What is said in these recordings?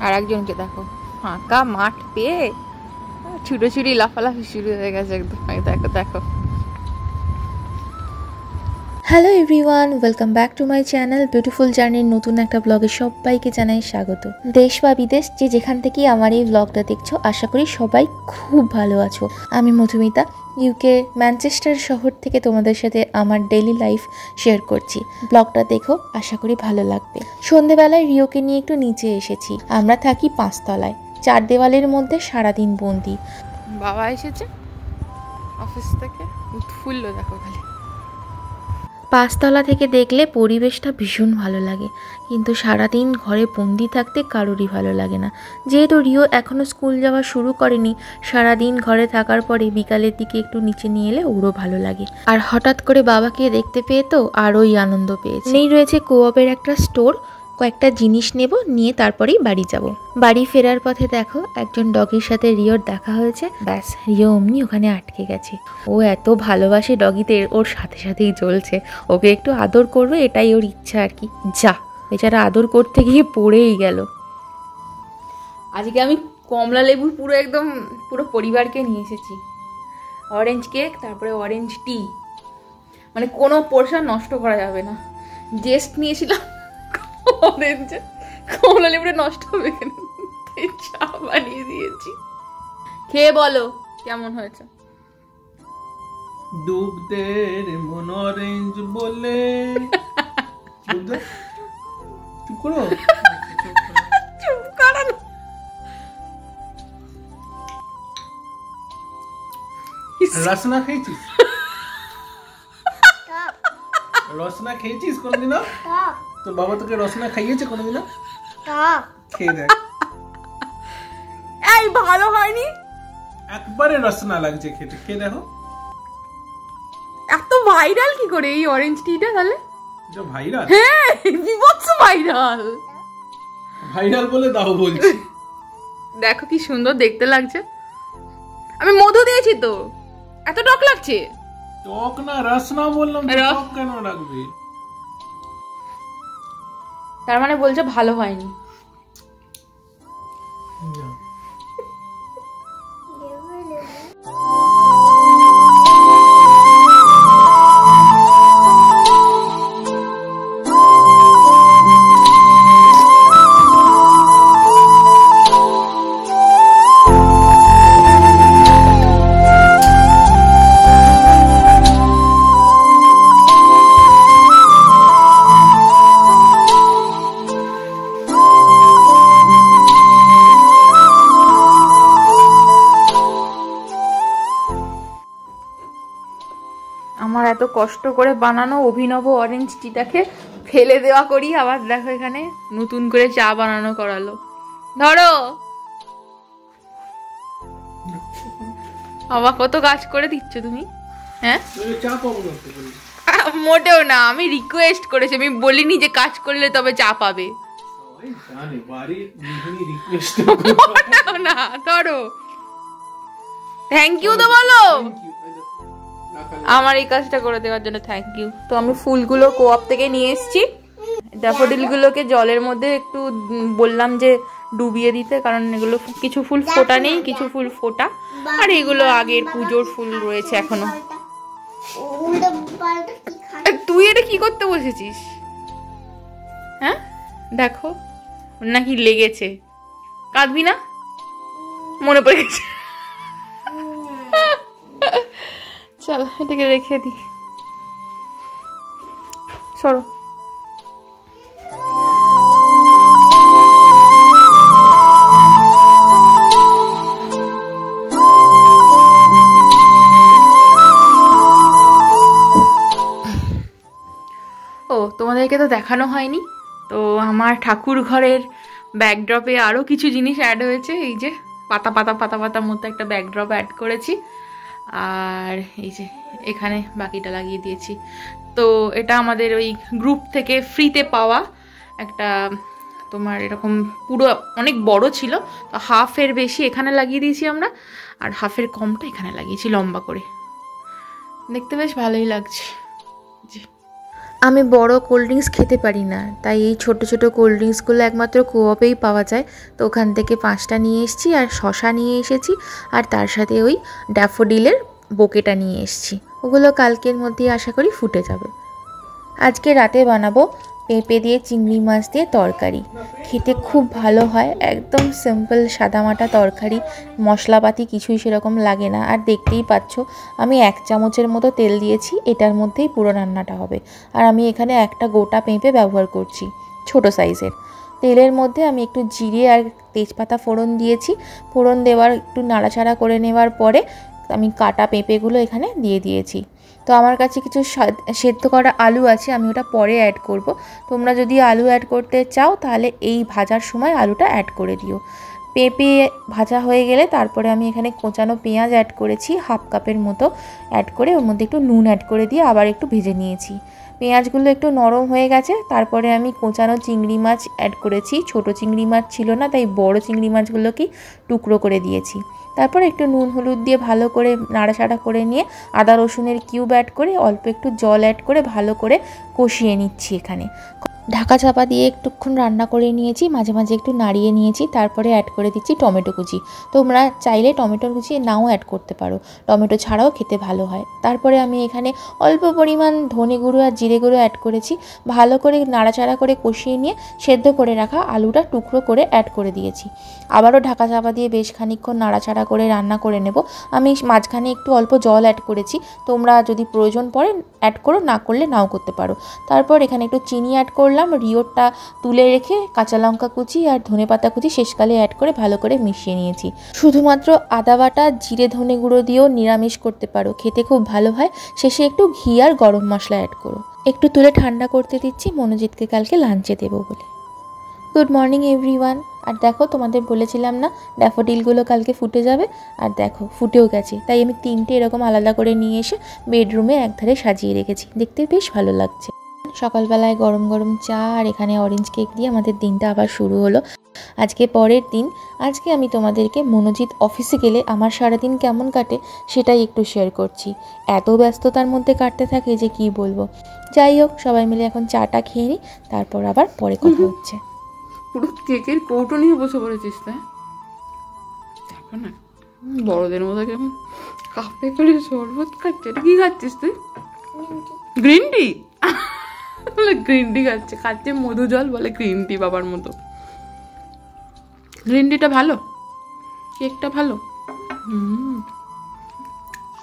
আর একজনকে দেখো ফাঁকা মাঠ পেয়ে ছুটোছুটি লাফালাফি শুরু হয়ে গেছে একদম। দেখো দেখো। Hello everyone, welcome back to my channel beautiful জার্নির নতুন একটা ব্লগে সবাইকে জানাই স্বাগত। দেশ বা বিদেশ যে যেখান থেকেই আমার এই ব্লগটা দেখছো, আশা করি সবাই খুব ভালো আছো। আমি মধুমিতা, ইউকে ম্যানচেস্টার শহর থেকে তোমাদের সাথে আমার ডেইলি লাইফ শেয়ার করছি। ব্লগটা দেখো, আশা করি ভালো লাগবে। সন্ধেবেলায় রিওকে নিয়ে একটু নিচে এসেছি। আমরা থাকি 5 তলায়, 4 দেওয়ালের মধ্যে সারাদিন বন্দি। বাবা এসেছে অফিস থেকে, উৎফুল্ল দেখো খালি। 5 তলা থেকে দেখলে পরিবেশটা ভীষণ ভালো লাগে, কিন্তু সারাদিন ঘরে বন্দি থাকতে কারোরই ভালো লাগে না। যেহেতু রিও এখনও স্কুল যাওয়া শুরু করেনি, সারাদিন ঘরে থাকার পরে বিকালের দিকে একটু নিচে নিয়ে এলে ওরও ভালো লাগে। আর হঠাৎ করে বাবাকে দেখতে পেয়ে তো আরোই আনন্দ পেয়েছে। নেই রয়েছে কোঅপের একটা স্টোর, কয়েকটা জিনিস নেব, নিয়ে তারপরেই বাড়ি যাব। বাড়ি ফেরার পথে দেখো একজন ডগির সাথে রিওর দেখা হয়েছে। ব্যাস, রিও অমনি ওখানে আটকে গেছে। ও এত ভালোবাসে ডগিদের, ওর সাথে সাথেই চলছে। ওকে একটু আদর করবে, এটাই ওর ইচ্ছা আর কি। যা, বেচারা আদর করতে গিয়ে পড়েই গেল। আজকে আমি কমলা লেবুর পুরো পরিবারকে নিয়ে এসেছি। অরেঞ্জ কেক, তারপরে অরেঞ্জ টি, মানে কোনো পোর্শন নষ্ট করা যাবে না। জেস্ট নিয়েছিলাম অরেঞ্জ, কমলা লেবুটা নষ্ট হবে কেন, চা বানিয়ে দিয়েছি। খেয়ে বলো কেমন হয়েছে। ডুব দে রে মন অরেঞ্জ বলে। চুপ করো, চুপ করো না। রসনা খেয়েছিস? রসনা খেয়েছিস কোনোদিনও? তোর বাবা তোকে রসনা খাইয়েছে কোনোদিনও? খেয়ে দেখ, এই ভালো হয়নি, একবারে রসনা লাগছে খেতে, খেয়ে দেখো। এত ভাইরাল কি করে এই অরেঞ্জ টিটা তাহলে? এটা ভাইরাল? হ্যাঁ, বিভৎস ভাইরাল। ভাইরাল বলে দাও বলছি। দেখো কি সুন্দর দেখতে লাগছে। আমি মধু দিয়েছি তো, এত টক লাগছে। টক না, রসনা বললাম, টক কেন রাখবে? তার মানে বলছে ভালো হয়নি। আমার এত কষ্ট করে বানানো অভিনব অরেঞ্জ টিটাকে ফেলে দেওয়া করি, আবার দেখো এখানে নতুন করে চা বানানো করালো। ধরো বাবা, কত কাজ করে দিচ্ছ তুমি। হ্যাঁ, চা পাবো না তো? মোটেও না, আমি রিকোয়েস্ট করেছি, আমি বলিনি যে কাজ করলে তবে চা পাবে। মোটেও না, ধরো। থ্যাংক ইউ তো বলো আমার এই কাজটা করে দেওয়ার জন্য। Thank you. তো আমি ফুলগুলো কোঅপ থেকে নিয়ে এসেছি। ড্যাফোডিলগুলোকে জলের মধ্যে একটু বললাম যে ডুবিয়ে দিতে, কারণ এগুলো কিছু ফুল ফোটা নেই, কিছু ফুল ফোটা, আর এগুলো আগের পুজোর ফুল রয়েছে এখনো। তুই এটা কি করতে বসেছিস? হ্যাঁ দেখো, নাকি লেগেছে। কাঁদবি না, মনে পড়ে গেছে। চল এটাকে রেখে দি, সরো। ও, তোমাদেরকে তো দেখানো হয়নি, তো আমার ঠাকুর ঘরের ব্যাকড্রপে আরও কিছু জিনিস অ্যাড হয়েছে। এই যে পাতা পাতা পাতা পাতার মতো একটা ব্যাকড্রপ অ্যাড করেছি, আর এই যে এখানে বাকিটা লাগিয়ে দিয়েছি। তো এটা আমাদের ওই গ্রুপ থেকে ফ্রিতে পাওয়া একটা, তোমার এরকম পুরো অনেক বড় ছিল, তো হাফের বেশি এখানে লাগিয়ে দিয়েছি আমরা, আর হাফের কমটা এখানে লাগিয়েছি লম্বা করে। দেখতে বেশ ভালোই লাগছে। আমি বড় কোল্ড ড্রিঙ্কস খেতে পারি না, তাই এই ছোট ছোট কোল্ড ড্রিঙ্কসগুলো একমাত্র কোঅপেই পাওয়া যায়। তো ওখান থেকে 5টা নিয়ে এসেছি, আর শশা নিয়ে এসেছি, আর তার সাথে ওই ড্যাফোডিলের বোকেটা নিয়ে এসেছি। ওগুলো কালকের মধ্যেই আশা করি ফুটে যাবে। আজকে রাতে বানাবো পেঁপে দিয়ে চিংড়ি মাছ দিয়ে তরকারি। খেতে খুব ভালো হয়, একদম সিম্পল সাদামাটা তরকারি, মশলাপাতি কিছুই সেরকম লাগে না। আর দেখতেই পাচ্ছ আমি 1 চামচের মতো তেল দিয়েছি, এটার মধ্যেই পুরো রান্নাটা হবে। আর আমি এখানে একটা গোটা পেঁপে ব্যবহার করছি, ছোট সাইজের। তেলের মধ্যে আমি একটু জিরে আর তেজপাতা ফোড়ন দিয়েছি। ফোড়ন দেওয়ার একটু নাড়াচাড়া করে নেওয়ার পরে আমি কাটা পেঁপেগুলো এখানে দিয়ে দিয়েছি। তো আমার কাছে কিছু সেদ্ধ করা আলু আছে, আমি ওটা পরে অ্যাড করব। তোমরা যদি আলু অ্যাড করতে চাও তাহলে এই ভাজার সময় আলুটা অ্যাড করে দিও। পেঁপে ভাজা হয়ে গেলে তারপরে আমি এখানে কোঁচানো পেঁয়াজ অ্যাড করেছি, 1/2 কাপের মতো অ্যাড করে ওর মধ্যে একটু নুন অ্যাড করে দিয়ে আবার একটু ভেজে নিয়েছি। পেঁয়াজগুলো একটু নরম হয়ে গেছে, তারপরে আমি কোঁচানো চিংড়ি মাছ অ্যাড করেছি। ছোট চিংড়ি মাছ ছিল না, তাই বড় চিংড়ি মাছগুলোকে টুকরো করে দিয়েছি। তারপর একটু নুন হলুদ দিয়ে ভালো করে নাড়াচাড়া করে নিয়ে আদা রসুনের কিউব অ্যাড করে অল্প একটু জল অ্যাড করে ভালো করে কষিয়ে নিচ্ছি। এখানে ঢাকা চাপা দিয়ে একটুক্ষণ রান্না করে নিয়েছি, মাঝে মাঝে একটু নাড়িয়ে নিয়েছি। তারপরে অ্যাড করে দিচ্ছি টমেটো কুচি। তোমরা চাইলে টমেটো কুচি নাও অ্যাড করতে পারো, টমেটো ছাড়াও খেতে ভালো হয়। তারপরে আমি এখানে অল্প পরিমাণ ধনে গুঁড়ো আর জিরে গুঁড়ো অ্যাড করেছি। ভালো করে নাড়াচাড়া করে কষিয়ে নিয়ে সেদ্ধ করে রাখা আলুটা টুকরো করে অ্যাড করে দিয়েছি। আবারও ঢাকা চাপা দিয়ে বেশ খানিকক্ষণ নাড়াচাড়া করে রান্না করে নেব। আমি মাঝখানে একটু অল্প জল অ্যাড করেছি, তোমরা যদি প্রয়োজন পড়ে অ্যাড করো, না করলে নাও করতে পারো। তারপর এখানে একটু চিনি অ্যাড করলাম, রিওটা তুলে রেখে কাঁচা লঙ্কা কুচি আর ধনেপাতা কুচি শেষকালে অ্যাড করে ভালো করে মিশিয়ে নিয়েছি। শুধুমাত্র আদা বাটা জিরে ধনে গুঁড়ো দিয়েও নিরামিষ করতে পারো, খেতে খুব ভালো হয়। শেষে একটু ঘি আর গরম মশলা অ্যাড করো। একটু তুলে ঠান্ডা করতে দিচ্ছি, মনোজিৎকে কালকে লাঞ্চে দেবো বলে। Good morning everyone. আর দেখো, তোমাদের বলেছিলাম না ড্যাফোডিলগুলো কালকে ফুটে যাবে, আর দেখো ফুটেও গেছে। তাই আমি 3টে এরকম আলাদা করে নিয়ে এসে বেডরুমে একধারে সাজিয়ে রেখেছি, দেখতে বেশ ভালো লাগছে। সকালবেলায় গরম গরম চা আর এখানে অরেঞ্জ কেক দিয়ে আমাদের দিনটা আবার শুরু হলো। আজকে পরের দিন। আজকে আমি তোমাদেরকে মনোজিৎ অফিসে গেলে আমার সারাদিন কেমন কাটে সেটাই একটু শেয়ার করছি। এত ব্যস্ততার মধ্যে কাটতে থাকে যে কি বলবো। যাই হোক, সবাই মিলে এখন চাটা খেয়ে নিই, তারপর আবার পরে কথা হচ্ছে। পুরো কেকের কৌটো নিয়ে বসে পড়েছিস না? দেখো না, বড়দের মতো কেমন কাপে করে শরবত খাচ্ছে। এটা কি খাচ্ছিস তুই? Green tea. বলে গ্রিন টি খাচ্ছে মধু জল, বলে গ্রিন টি বাবার মতো। গ্রিন টিটা ভালো, কেকটা ভালো।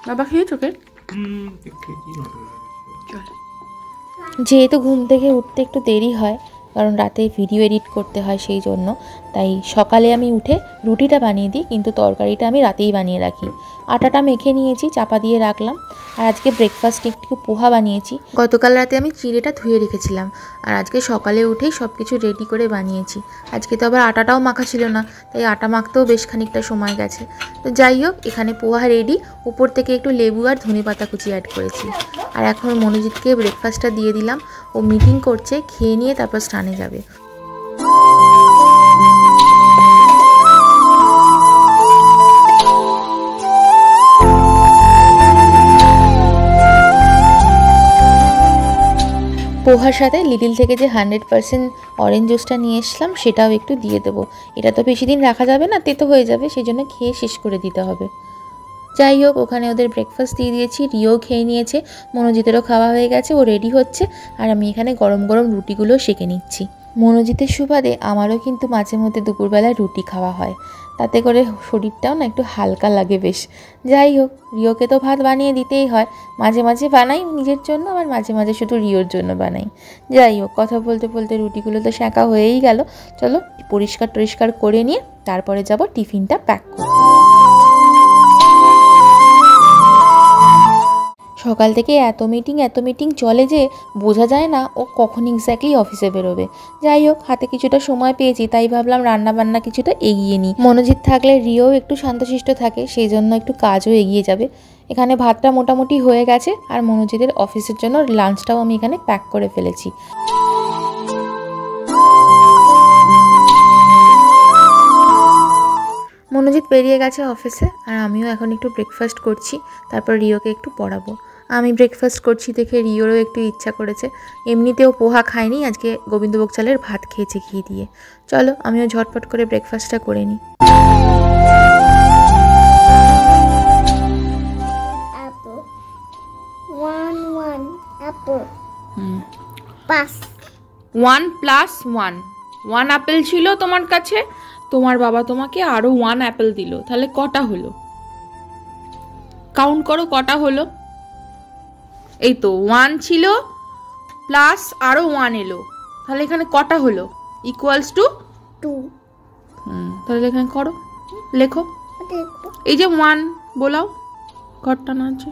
বাবা খেয়েছো কেক? চল। যেহেতু ঘুম থেকে উঠতে একটু দেরি হয়, কারণ রাতে ভিডিও এডিট করতে হয়, সেই জন্য তাই সকালে আমি উঠে রুটিটা বানিয়ে দিই, কিন্তু তরকারিটা আমি রাতেই বানিয়ে রাখি। আটাটা মেখে নিয়েছি, চাপা দিয়ে রাখলাম। আর আজকে ব্রেকফাস্টে একটু পোহা বানিয়েছি। গতকাল রাতে আমি চিড়েটা ধুয়ে রেখেছিলাম, আর আজকে সকালে উঠেই সব কিছু রেডি করে বানিয়েছি। আজকে তো আবার আটাটাও মাখা ছিল না, তাই আটা মাখতেও বেশ খানিকটা সময় গেছে। তো যাই হোক, এখানে পোহা রেডি। উপর থেকে একটু লেবু আর ধনেপাতা কুচি অ্যাড করেছি। আর এখন মনোজিৎকে ব্রেকফাস্টটা দিয়ে দিলাম। ও মিটিং করছে, খেয়ে নিয়ে তারপর স্নানে যাবে। পোহার সাথে লিটিল থেকে যে 100% অরেঞ্জ জুসটা নিয়ে এসলাম, সেটাও একটু দিয়ে দেবো। এটা তো বেশি দিন রাখা যাবে না, তেতো হয়ে যাবে, সেই জন্য খেয়ে শেষ করে দিতে হবে। যাই হোক, ওখানে ওদের ব্রেকফাস্ট দিয়ে দিয়েছি। রিও খেয়ে নিয়েছে, মনোজিতেরও খাওয়া হয়ে গেছে, ও রেডি হচ্ছে। আর আমি এখানে গরম গরম রুটিগুলো সেঁকে নিচ্ছি। মনোজিতের সুবাদে আমারও কিন্তু মাঝে মধ্যে দুপুরবেলায় রুটি খাওয়া হয়, তাতে করে শরীরটাও না একটু হালকা লাগে বেশ। যাই হোক, রিওকে তো ভাত বানিয়ে দিতেই হয়। মাঝে মাঝে বানাই নিজের জন্য, আবার মাঝে মাঝে শুধু রিওর জন্য বানাই। যাই হোক, কথা বলতে বলতে রুটিগুলো তো সেঁকা হয়েই গেল। চলো পরিষ্কার করে নিয়ে তারপরে যাব টিফিনটা প্যাক করতে। সকাল থেকে এত মিটিং চলে যে বোঝা যায় না ও কখন এক্স্যাক্টলি অফিসে বেরোবে। যাই হোক, হাতে কিছুটা সময় পেয়েছি, তাই ভাবলাম রান্নাবান্না কিছুটা এগিয়ে নিই। মনোজিৎ থাকলে রিও একটু শান্তশিষ্ট থাকে, সেই জন্য একটু কাজও এগিয়ে যাবে। এখানে ভাতটা মোটামুটি হয়ে গেছে, আর মনোজিতের অফিসের জন্য লাঞ্চটাও আমি এখানে প্যাক করে ফেলেছি। মনোজিৎ বেরিয়ে গেছে অফিসে, আর আমিও এখন একটু ব্রেকফাস্ট করছি, তারপর রিওকে একটু পড়াবো। আমি ব্রেকফাস্ট করছি দেখে রিওরও একটু ইচ্ছা করেছে। এমনিতেও পোহা খায়নি, আজকে গোবিন্দভোগ চালের ভাত খেয়েছে ঘি দিয়ে। চলো আমিও ঝটপট করে ব্রেকফাস্টটা করে নিই। ওয়ান প্লাস ওয়ান, 1 অ্যাপেল ছিল তোমার কাছে, তোমার বাবা তোমাকে আরো 1 অ্যাপেল দিল, তাহলে কটা হলো? কাউন্ট করো কটা হলো। এই তো 1 ছিল প্লাস আরো 1 এলো, তাহলে এখানে কটা হলো? Equals to 2। তাহলে এখানে করো, লেখো। এই যে 1 বলাও, ঘরটা না আছে,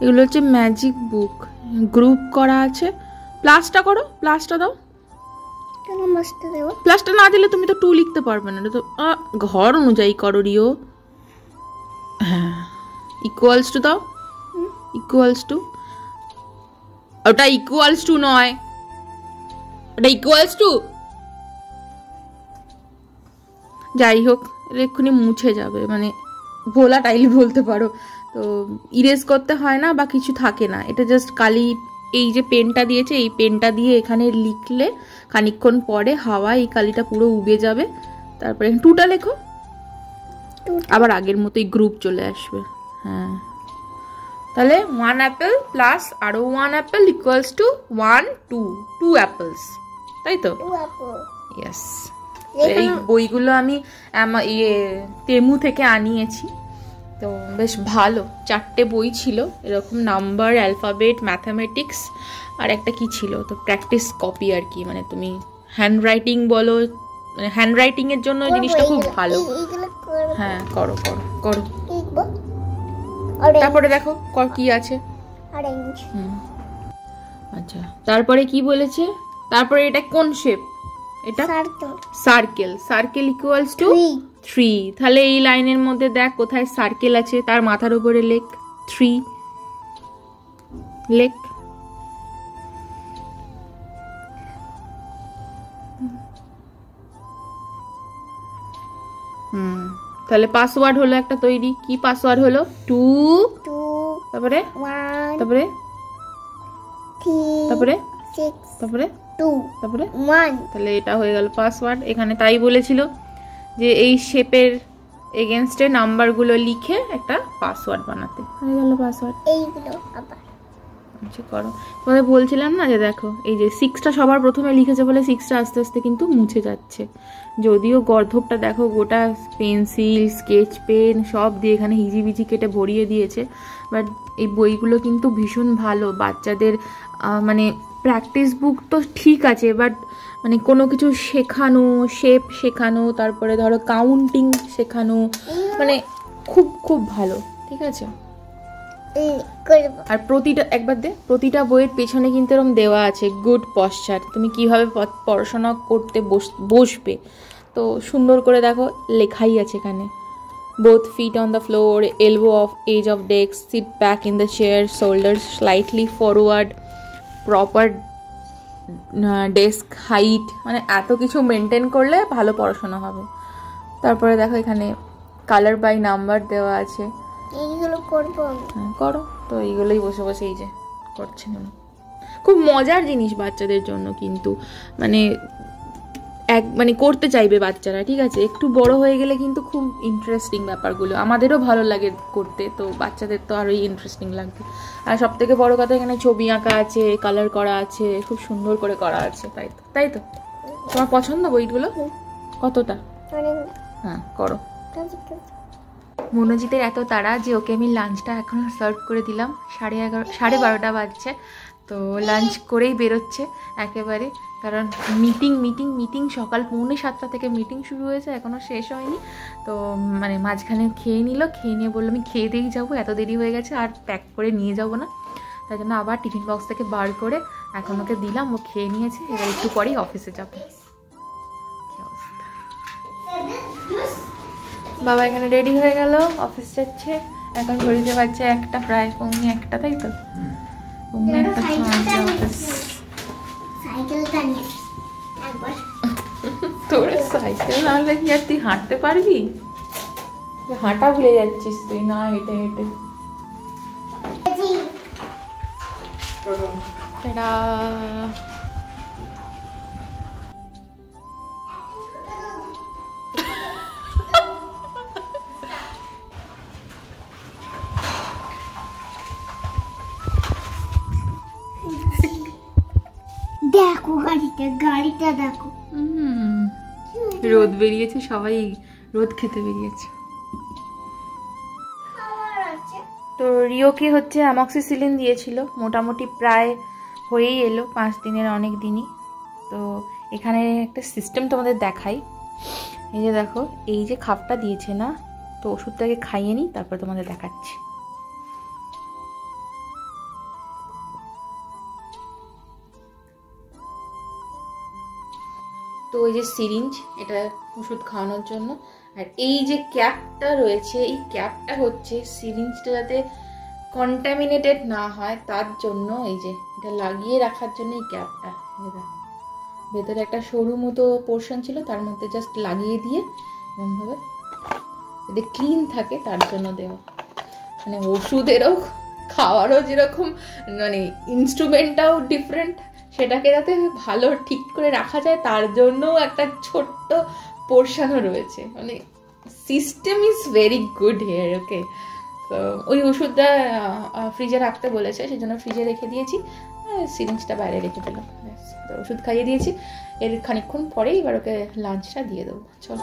এগুলো হচ্ছে ম্যাজিক বুক, গ্রুপ করা আছে। প্লাসটা করো, প্লাসটা দাও। প্লাসটা না দিলে তুমি তো 2 লিখতে পারবে না, তো ঘর অনুযায়ী করো রিও। হ্যাঁ, ইকুয়ালস টু দাও, ইকুয়ালস টু, ওটা ইকুয়ালস টু নয়, ওটা ইকুয়ালস টু। যাই হোক, এক্ষুনি মুছে যাবে, মানে ভোলা টাইলি বলতে পারো। তো ইরেজ করতে হয় না বা কিছু থাকে না, এটা জাস্ট কালি, এই যে পেনটা দিয়েছে এই পেনটা দিয়ে এখানে লিখলে খানিকক্ষণ পরে হাওয়ায় এই কালিটা পুরো উবে যাবে। তারপরে 2টা লেখো, আবার আগের মতোই গ্রুপ চলে আসবে। হ্যাঁ, তাহলে 1 অ্যাপেল প্লাস আরো 1 অ্যাপেল ইকুয়ালস টু 1 2 অ্যাপেলস, তাই তো? ইয়েস। এই বইগুলো আমি তেমু থেকে আনিয়েছি, তো বেশ ভালো। 4টে বই ছিল এরকম, নাম্বার, অ্যালফাবেট, ম্যাথামেটিক্স আর একটা কি ছিল, তো প্র্যাকটিস কপি আর কি, মানে তুমি হ্যান্ড রাইটিং বলো, মানে হ্যান্ড রাইটিং এর জন্য জিনিসটা খুব ভালো। হ্যাঁ, করো করো করো। তারপরে দেখো কি আছে। আচ্ছা, তারপরে কি বলেছে? তারপরে এটা কোন শেপ? এটা সার্কেল। Circle equals to 3। তাহলে এই লাইনের মধ্যে দেখ কোথায় সার্কেল আছে, তার মাথার উপরে লেখ 3, লেখ। তাহলে পাসওয়ার্ড হলো একটা তৈরি। কি পাসওয়ার্ড হলো? 2, তারপরে 1, তারপরে 3, তারপরে 6, তারপরে 2, তারপরে 1। তাহলে এটা হয়ে গেল পাসওয়ার্ড। এখানে তাই বলেছিল যে এই শেপের এগেনস্টে নাম্বারগুলো লিখে একটা পাসওয়ার্ড বানাতে, হয়ে গেল পাসওয়ার্ড। এইগুলো আবার আচ্ছা করো। তোমাদের বলছিলাম না যে দেখো এই যে 6টা সবার প্রথমে লিখেছে বলে 6টা আস্তে আস্তে কিন্তু মুছে যাচ্ছে। যদিও গর্ধবটা দেখো গোটা পেন্সিল, স্কেচ পেন সব দিয়ে এখানে হিজিবিজি কেটে ভরিয়ে দিয়েছে, বাট এই বইগুলো কিন্তু ভীষণ ভালো বাচ্চাদের, মানে প্র্যাকটিস বুক তো ঠিক আছে, বাট মানে কোনো কিছু শেখানো, শেপ শেখানো, তারপরে ধরো কাউন্টিং শেখানো, মানে খুব খুব ভালো, ঠিক আছে। আর প্রতিটা একবার দে, প্রতিটা বইয়ের পেছনে কিন্তু এরকম দেওয়া আছে গুড পশ্চার, তুমি কিভাবে পড়াশোনা করতে বসবে, তো সুন্দর করে দেখো লেখাই আছে এখানে। Both feet on the floor, elbow of edge of desk, sit back in the chair, shoulder slightly forward, proper desk height, মানে এত কিছু মেনটেন করলে ভালো পড়াশোনা হবে। তারপরে দেখো এখানে কালার বাই নাম্বার দেওয়া আছে, এইগুলো করবো। হ্যাঁ করো, তো এইগুলোই বসে বসে এই যে করছেন। খুব মজার জিনিস বাচ্চাদের জন্য কিন্তু, মানে করতে চাইবে বাচ্চারা, ঠিক আছে। একটু বড় হয়ে গেলে কিন্তু খুব ইন্টারেস্টিং ব্যাপারগুলো, আমাদেরও ভালো লাগে করতে, তো বাচ্চাদের তো আরোই ইন্টারেস্টিং লাগবে। আর সব থেকে বড় কথা এখানে ছবি আঁকা আছে, কালার করা আছে, খুব সুন্দর করে করা আছে, তাই তো। তোমার পছন্দ বইগুলো? কতটা? হ্যাঁ করো। মনোজিতের এত তাড়া যে ওকে আমি লাঞ্চটা এখন সার্ভ করে দিলাম, 11:30 বাজছে, তো লাঞ্চ করেই বেরোচ্ছে একেবারে, কারণ মিটিং সকাল 6:45 থেকে মিটিং শুরু হয়েছে, এখনও শেষ হয়নি। তো মানে মাঝখানে খেয়ে নিয়ে বললো আমি খেয়ে দিয়েই যাবো, এত দেরি হয়ে গেছে আর প্যাক করে নিয়ে যাব না, তাই জন্য আবার টিফিন বক্স থেকে বার করে এখন ওকে দিলাম, ও খেয়ে নিয়েছে, এবার একটু পরেই অফিসে যাবো। বাবা এখানে রেডি হয়ে গেল, অফিস যাচ্ছে, এখন ঘড়িতে বাজছে 1টা, প্রায় 1:15, তাই তো 1:15। তোর সাইকেল না হলে কি আর তুই হাঁটতে পারবি? হাঁটা ভুলে যাচ্ছিস তুই না হেঁটে হেঁটে। টাটা। দেখো গাড়িটা দেখো। রোদ বেরিয়েছে, সবাই রোদ খেতে বেরিয়েছে। তো রিওকে হচ্ছে অ্যামক্সিসিলিন দিয়েছিল, মোটামুটি প্রায় হয়েই এলো 5 দিনের অনেক দিনই। তো এখানে একটা সিস্টেম তোমাদের দেখাই। এই যে দেখো, এই যে খাপটা দিয়েছে না, তো ওষুধটাকে খাইয়ে নিই, তারপর তোমাদের দেখাচ্ছি। তো ওই যে সিরিঞ্জ, এটা ওষুধ খাওয়ানোর জন্য। আর এই যে ক্যাপটা রয়েছে, এই ক্যাপটা হচ্ছে সিরিঞ্জটা যাতে কন্টামিনেটেড না হয় তার জন্য, এই যে এটা লাগিয়ে রাখার জন্য এই ক্যাপটা। ভেতরে একটা সরু মতো পোর্শন ছিল, তার মধ্যে জাস্ট লাগিয়ে দিয়ে এরকমভাবে যাতে ক্লিন থাকে তার জন্য দেওয়া। মানে ওষুধেরও খাওয়ারও যেরকম মানে ইনস্ট্রুমেন্টটাও ডিফারেন্ট, সেটাকে যাতে ভালো ঠিক করে রাখা যায় তার জন্যও একটা ছোট্ট পোর্শনও রয়েছে। মানে system is very good here. Okay, তো ওই ওষুধটা ফ্রিজে রাখতে বলেছে, সেই জন্য ফ্রিজে রেখে দিয়েছি, সিরিঞ্জটা বাইরে রেখে দিলাম। তো ওষুধ খাইয়ে দিয়েছি, এর খানিকক্ষণ পরেই এবার ওকে লাঞ্চটা দিয়ে দেবো। চলো।